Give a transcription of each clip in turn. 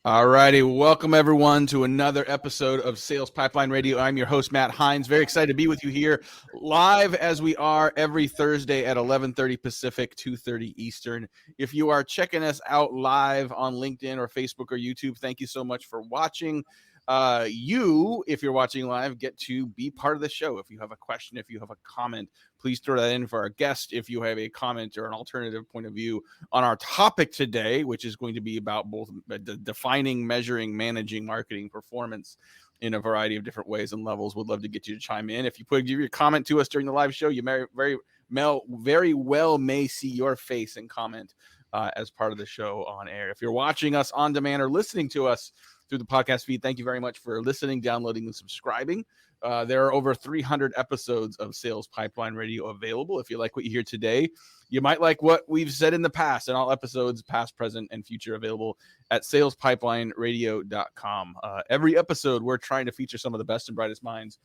All righty. Welcome, everyone, to another episode of Sales Pipeline Radio. I'm your host, Matt Hines. Very excited to be with you here live as we are every Thursday at 11:30 Pacific, 2:30 Eastern. If you are checking us out live on LinkedIn or Facebook or YouTube, thank you so much for watching. If you're watching live, get to be part of the show. If you have a question, if you have a comment, please throw that in for our guest. If you have a comment or an alternative point of view on our topic today, which is going to be about both defining, measuring, managing marketing performance in a variety of different ways and levels, would love to get you to chime in. If you give your comment to us during the live show, you very well may see your face and comment as part of the show on air. If you're watching us on demand or listening to us through the podcast feed, thank you very much for listening, downloading, and subscribing. There are over 300 episodes of Sales Pipeline Radio available. If you like what you hear today, you might like what we've said in the past, and all episodes, past, present, and future, available at salespipelineradio.com. Every episode, we're trying to feature some of the best and brightest minds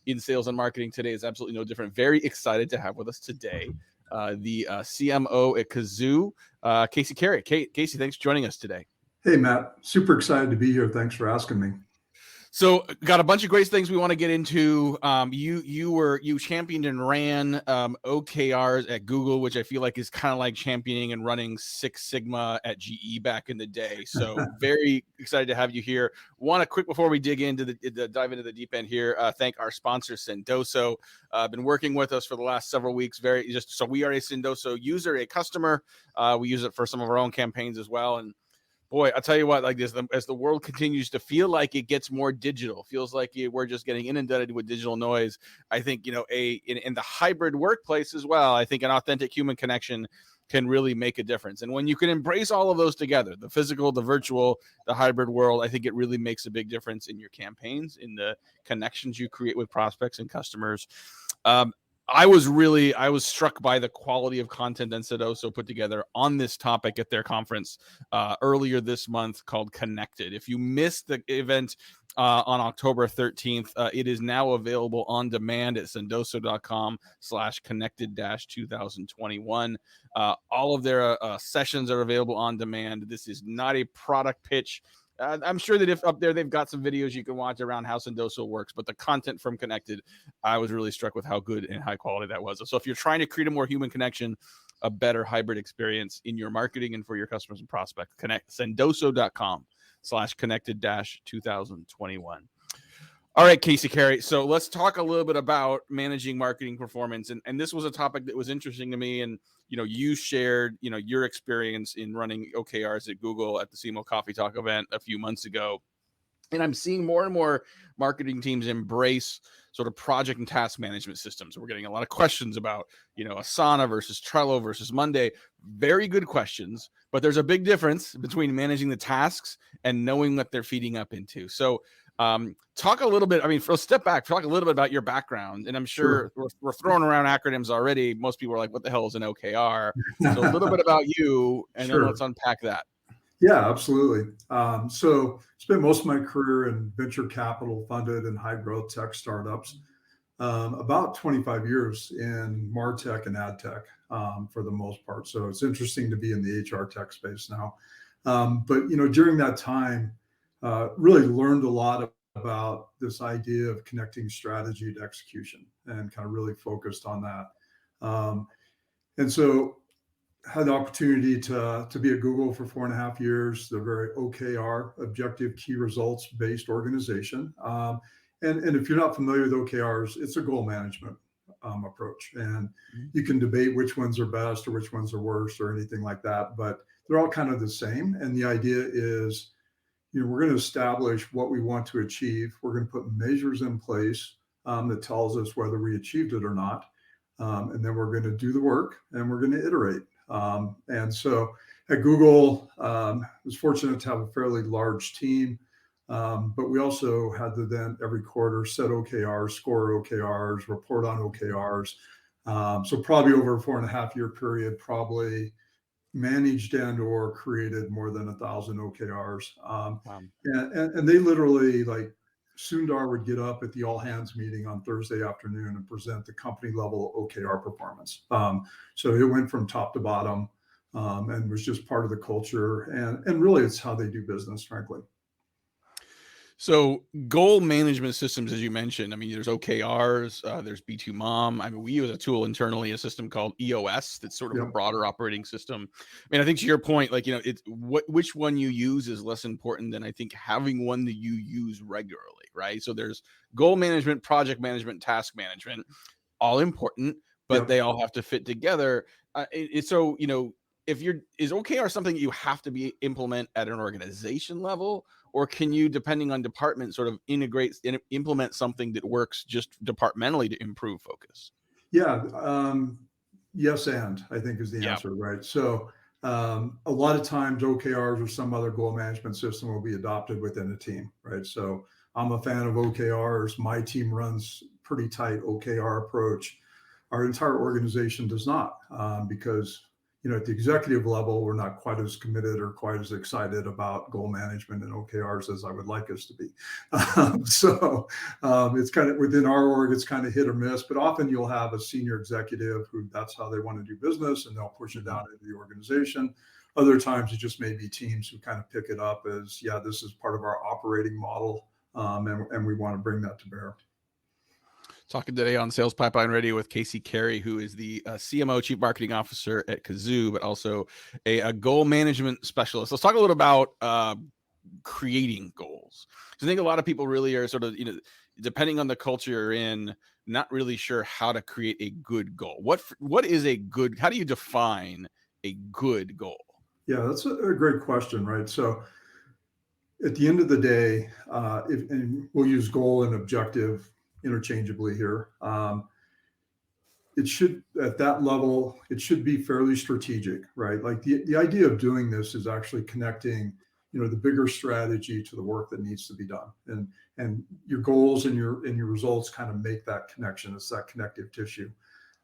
in sales and marketing. Today is absolutely no different. Very excited to have with us today the CMO at Kazoo, Casey Carey. Casey, thanks for joining us today. Hey, Matt. Super excited to be here. Thanks for asking me. So got a bunch of great things we want to get into. You championed and ran OKRs at Google, which I feel like is kind of like championing and running Six Sigma at GE back in the day. So very excited to have you here. Want to quick, before we dig into dive into the deep end here, thank our sponsor Sendoso. Been working with us for the last several weeks. So we are a Sendoso user, a customer. We use it for some of our own campaigns as well. And boy, I'll tell you what, like this, as the world continues to feel like it gets more digital, feels like we're just getting inundated with digital noise. I think, in the hybrid workplace as well, I think an authentic human connection can really make a difference. And when you can embrace all of those together, the physical, the virtual, the hybrid world, I think it really makes a big difference in your campaigns, in the connections you create with prospects and customers. I was struck by the quality of content that Sendoso put together on this topic at their conference earlier this month called Connected. If you missed the event on October 13th, it is now available on demand at sendoso.com/connected-2021. All of their sessions are available on demand. This is not a product pitch. I'm sure that if up there they've got some videos you can watch around how Sendoso works, but the content from Connected, I was really struck with how good and high quality that was. So if you're trying to create a more human connection, a better hybrid experience in your marketing and for your customers and prospects, sendoso.com/connected-2021. All right, Casey Carey. So let's talk a little bit about managing marketing performance. And this was a topic that was interesting to me. And, you shared, your experience in running OKRs at Google at the CMO Coffee Talk event a few months ago. And I'm seeing more and more marketing teams embrace sort of project and task management systems. We're getting a lot of questions about, Asana versus Trello versus Monday. Very good questions, but there's a big difference between managing the tasks and knowing what they're feeding up into. So talk a little bit, for a step back, talk a little bit about your background. And I'm sure we're throwing around acronyms already. Most people are like, what the hell is an OKR? So a little bit about you, and then let's unpack that. Yeah, absolutely. So spent most of my career in venture capital funded and high growth tech startups. About 25 years in MarTech and ad tech for the most part. So it's interesting to be in the HR tech space now. But during that time, really learned a lot about this idea of connecting strategy to execution, and kind of really focused on that. And so had the opportunity to be at Google for 4.5 years. They're very OKR, objective key results based organization. And if you're not familiar with OKRs, it's a goal management approach. And you can debate which ones are best or which ones are worse or anything like that, but they're all kind of the same. And the idea is, we're going to establish what we want to achieve. We're going to put measures in place that tells us whether we achieved it or not. And then we're going to do the work and we're going to iterate. And so at Google, I was fortunate to have a fairly large team, but we also had to then every quarter set OKRs, score OKRs, report on OKRs. So probably over a 4.5 year period, probably managed and or created more than 1,000 OKRs. Wow. And they literally, like, Sundar would get up at the all hands meeting on Thursday afternoon and present the company level OKR performance. So it went from top to bottom. and was just part of the culture. And really, it's how they do business, frankly. So goal management systems, as you mentioned, I mean, there's OKRs, there's B2Mom. I mean, we use a tool internally, a system called EOS. That's sort of a Yep. broader operating system. I mean, I think to your point, like, it's which one you use is less important than I think having one that you use regularly, right? So there's goal management, project management, task management, all important, but Yep. they all have to fit together. So, is OKR something you have to implement at an organization level, or can you, depending on department, sort of implement something that works just departmentally to improve focus? Yeah. Yes, and I think is the Yeah. answer, right? So a lot of times OKRs or some other goal management system will be adopted within a team, right? So I'm a fan of OKRs. My team runs pretty tight OKR approach. Our entire organization does not, because at the executive level, we're not quite as committed or quite as excited about goal management and OKRs as I would like us to be. It's kind of within our org, it's kind of hit or miss, but often you'll have a senior executive who that's how they want to do business and they'll push it down into the organization. Other times it just may be teams who kind of pick it up as, yeah, this is part of our operating model, and we want to bring that to bear. Talking today on Sales Pipeline Radio with Casey Carey, who is the CMO, Chief Marketing Officer at Kazoo, but also a goal management specialist. Let's talk a little about creating goals. So I think a lot of people really are sort of, depending on the culture you're in, not really sure how to create a good goal. What is a good? How do you define a good goal? Yeah, that's a great question, right? So at the end of the day, and we'll use goal and objective interchangeably here. It should, at that level, it should be fairly strategic, right? Like the idea of doing this is actually connecting, the bigger strategy to the work that needs to be done, and your goals and your results kind of make that connection. It's that connective tissue.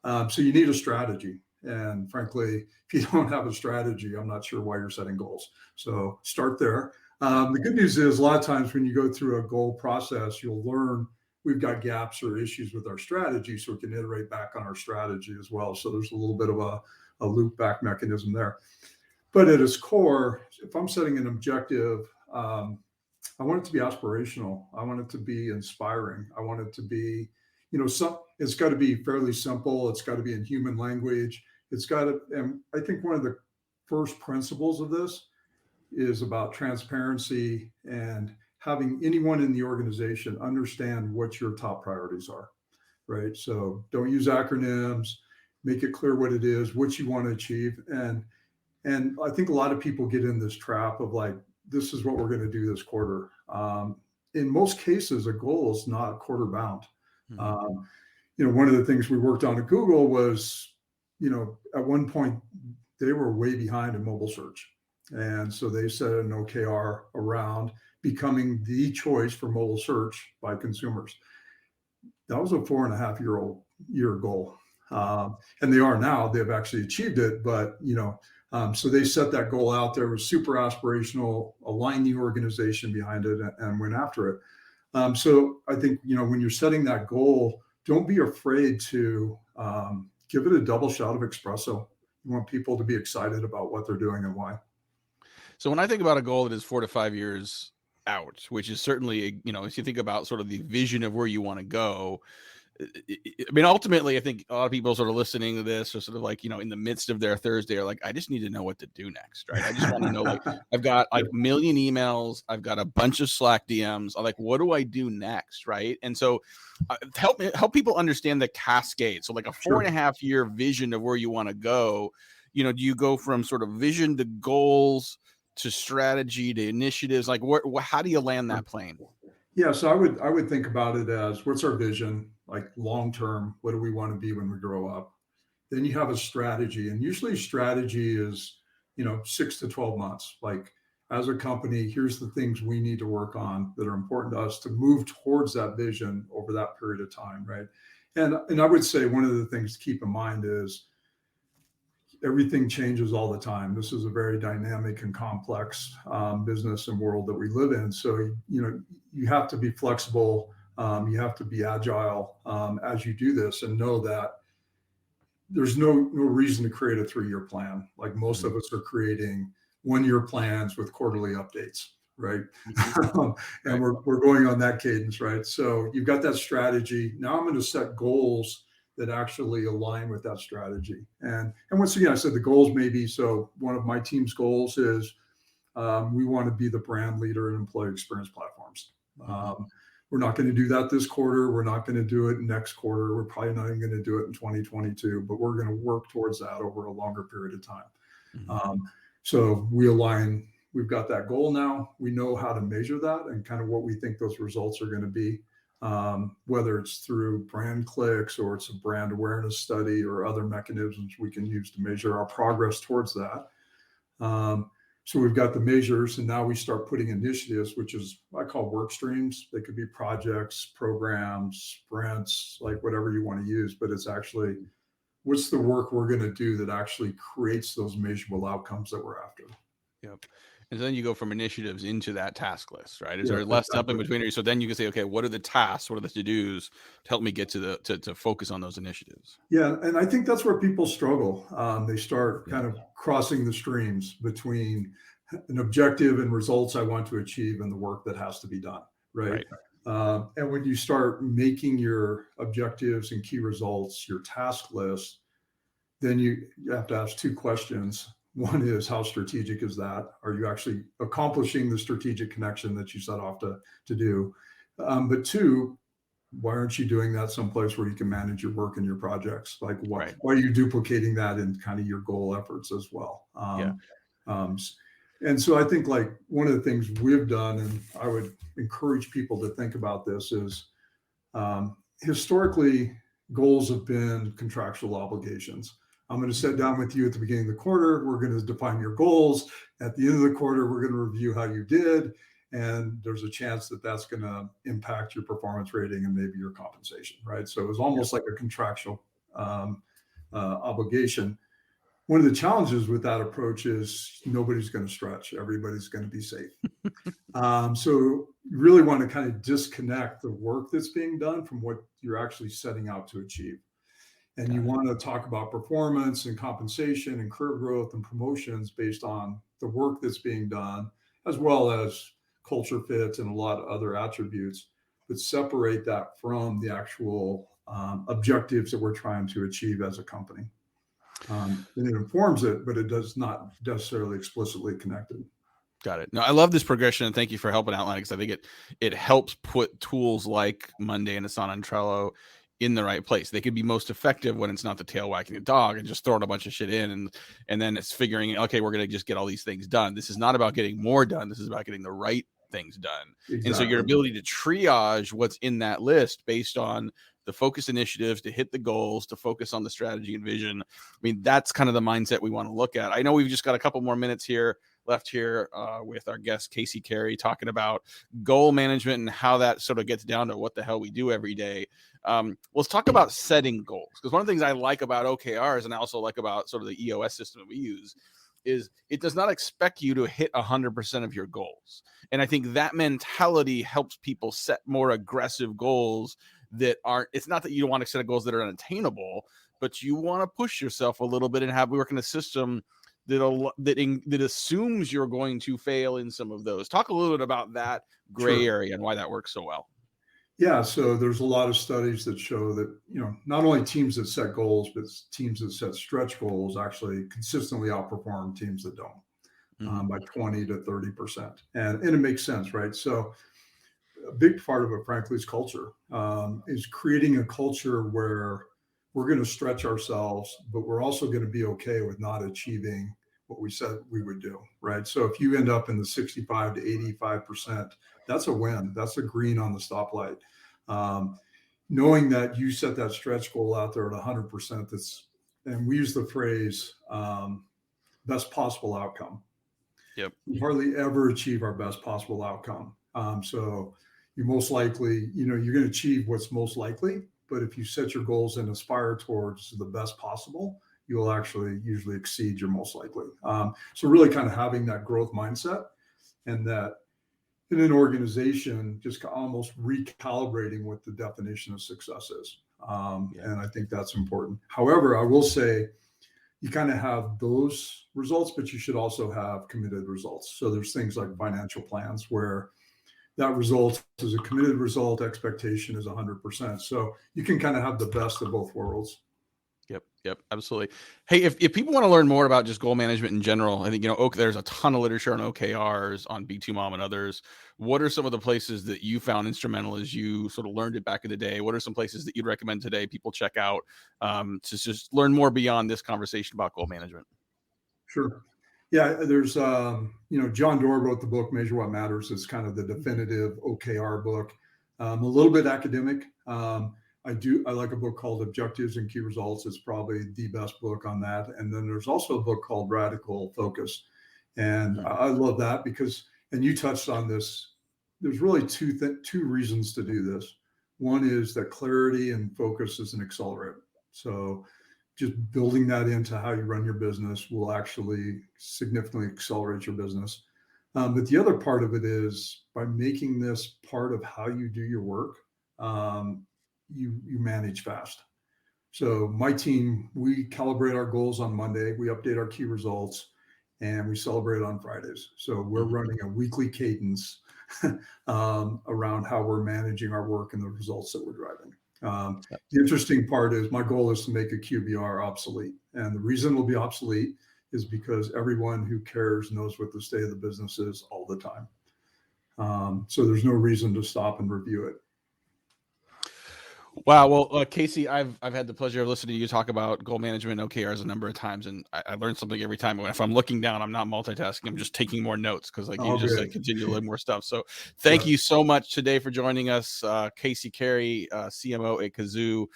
So you need a strategy, and frankly, if you don't have a strategy, I'm not sure why you're setting goals. So start there. The good news is a lot of times when you go through a goal process, you'll learn we've got gaps or issues with our strategy, so we can iterate back on our strategy as well. So there's a little bit of a loop back mechanism there. But at its core, if I'm setting an objective, I want it to be aspirational. I want it to be inspiring. I want it to be, it's got to be fairly simple. It's got to be in human language. It's got to, and I think one of the first principles of this is about transparency and having anyone in the organization understand what your top priorities are, right? So don't use acronyms, make it clear what it is, what you want to achieve. And I think a lot of people get in this trap of like, this is what we're going to do this quarter. In most cases, a goal is not quarter bound. One of the things we worked on at Google was, at one point they were way behind in mobile search. And so they set an OKR around becoming the choice for mobile search by consumers. That was a 4.5-year goal. And they are now, they've actually achieved it, but, so they set that goal out there, was super aspirational, aligned the organization behind it and went after it. So I think, when you're setting that goal, don't be afraid to give it a double shot of espresso. You want people to be excited about what they're doing and why. So when I think about a goal that is 4 to 5 years out, which is certainly, as you think about sort of the vision of where you want to go, I mean, ultimately, I think a lot of people sort of listening to this are sort of like, in the midst of their Thursday are like, I just need to know what to do next, right? I just want to know, like, I've got like a million emails, I've got a bunch of Slack DMs. I'm like, what do I do next, right? And so help people understand the cascade. So like a 4.5-year vision of where you want to go, do you go from sort of vision to goals to strategy to initiatives? Like, how do you land that plane? Yeah, so I would think about it as, what's our vision, like long term? What do we want to be when we grow up? Then you have a strategy, and usually strategy is 6 to 12 months. Like, as a company, here's the things we need to work on that are important to us to move towards that vision over that period of time, right? And I would say one of the things to keep in mind is everything changes all the time. This is a very dynamic and complex business and world that we live in. So, you have to be flexible. You have to be agile as you do this, and know that there's no reason to create a 3-year plan. Like most of us are creating 1-year plans with quarterly updates, right? And we're going on that cadence, right? So you've got that strategy. Now I'm going to set goals that actually align with that strategy. And once again, I said the goals may be, so one of my team's goals is we want to be the brand leader in employee experience platforms. We're not going to do that this quarter. We're not going to do it next quarter. We're probably not even going to do it in 2022, but we're going to work towards that over a longer period of time. So we align, we've got that goal now. We know how to measure that and kind of what we think those results are going to be, whether it's through brand clicks or it's a brand awareness study or other mechanisms we can use to measure our progress towards that. So we've got the measures, and now we start putting initiatives, which is I call work streams. They could be projects, programs, sprints, like whatever you want to use, but it's actually what's the work we're going to do that actually creates those measurable outcomes that we're after. Yep. And then you go from initiatives into that task list, right? Is there less stuff in between? So then you can say, okay, what are the tasks? What are the to-dos to help me get to to focus on those initiatives? Yeah. And I think that's where people struggle. They start kind of crossing the streams between an objective and results I want to achieve and the work that has to be done, right? And when you start making your objectives and key results, your task list, then you have to ask 2 questions. One is, how strategic is that? Are you actually accomplishing the strategic connection that you set off to do? But 2, why aren't you doing that someplace where you can manage your work and your projects? Like why are you duplicating that in kind of your goal efforts as well? And so I think like one of the things we've done, and I would encourage people to think about this, is historically goals have been contractual obligations. I'm going to sit down with you at the beginning of the quarter. We're going to define your goals. At the end of the quarter, we're going to review how you did. And there's a chance that that's going to impact your performance rating and maybe your compensation, right? So it was almost like a contractual obligation. One of the challenges with that approach is nobody's going to stretch. Everybody's going to be safe. So you really want to kind of disconnect the work that's being done from what you're actually setting out to achieve. And you want to talk about performance and compensation and career growth and promotions based on the work that's being done, as well as culture fit and a lot of other attributes, but separate that from the actual objectives that we're trying to achieve as a company. And it informs it, but it does not necessarily explicitly connect it. Got it. No, I love this progression, and thank you for helping outline, because I think it helps put tools like Monday and Asana and Trello in the right place. They could be most effective when it's not the tail wagging the dog and just throwing a bunch of shit in, and then it's figuring, okay, we're going to just get all these things done. This is not about getting more done. This is about getting the right things done. Exactly. And so your ability to triage what's in that list based on the focus initiatives, to hit the goals, to focus on the strategy and vision. I mean, that's kind of the mindset we want to look at. I know we've just got a couple more minutes left here with our guest, Casey Carey, talking about goal management and how that sort of gets down to what the hell we do every day. Let's talk about setting goals, because one of the things I like about OKRs, and I also like about sort of the EOS system that we use, is it does not expect you to hit 100% of your goals. And I think that mentality helps people set more aggressive goals that aren't, it's not that you don't want to set goals that are unattainable, but you want to push yourself a little bit and have work in a system that assumes you're going to fail in some of those. Talk a little bit about that gray area and why that works so well. Yeah, so there's a lot of studies that show that, not only teams that set goals, but teams that set stretch goals actually consistently outperform teams that don't by 20 to 30%. And it makes sense, right? So a big part of it, frankly, is culture, is creating a culture where we're going to stretch ourselves, but we're also going to be okay with not achieving what we said we would do, right? So if you end up in the 65 to 85%, that's a win. That's a green on the stoplight. Knowing that you set that stretch goal out there at 100%, and we use the phrase best possible outcome. Yep. We hardly ever achieve our best possible outcome. So you most likely, you're going to achieve what's most likely, but if you set your goals and aspire towards the best possible, you will actually usually exceed your most likely. So really kind of having that growth mindset, and that in an organization, just almost recalibrating what the definition of success is. And I think that's important. However, I will say you kind of have those results, but you should also have committed results. So there's things like financial plans where that result is a committed result, expectation is 100%. So you can kind of have the best of both worlds. Yep, absolutely. Hey, if people want to learn more about just goal management in general, I think, there's a ton of literature on OKRs, on B2Mom and others. What are some of the places that you found instrumental as you sort of learned it back in the day? What are some places that you'd recommend today people check out to just learn more beyond this conversation about goal management? Sure. Yeah, there's, John Doerr wrote the book, Measure What Matters. It's kind of the definitive OKR book, a little bit academic. I like a book called Objectives and Key Results. It's probably the best book on that. And then there's also a book called Radical Focus. And I love that because, and you touched on this, there's really two reasons to do this. One is that clarity and focus is an accelerant. So just building that into how you run your business will actually significantly accelerate your business. But the other part of it is by making this part of how you do your work, you manage fast. So my team, we calibrate our goals on Monday, we update our key results, and we celebrate on Fridays. So we're running a weekly cadence around how we're managing our work and the results that we're driving. The interesting part is my goal is to make a QBR obsolete. And the reason it'll be obsolete is because everyone who cares knows what the state of the business is all the time. So there's no reason to stop and review it. Wow. Well, Casey, I've had the pleasure of listening to you talk about goal management OKRs a number of times, and I learn something every time. If I'm looking down, I'm not multitasking. I'm just taking more notes because you continue to learn more stuff. So thank you so much today for joining us, Casey Carey, CMO at Kazoo,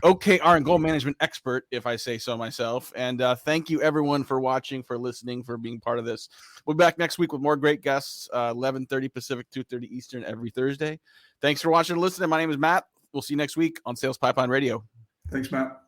OKR and goal management expert, if I say so myself. And thank you everyone for watching, for listening, for being part of this. We'll be back next week with more great guests, 11:30 Pacific, 2:30 Eastern every Thursday. Thanks for watching and listening. My name is Matt. We'll see you next week on Sales Pipeline Radio. Thanks, Matt.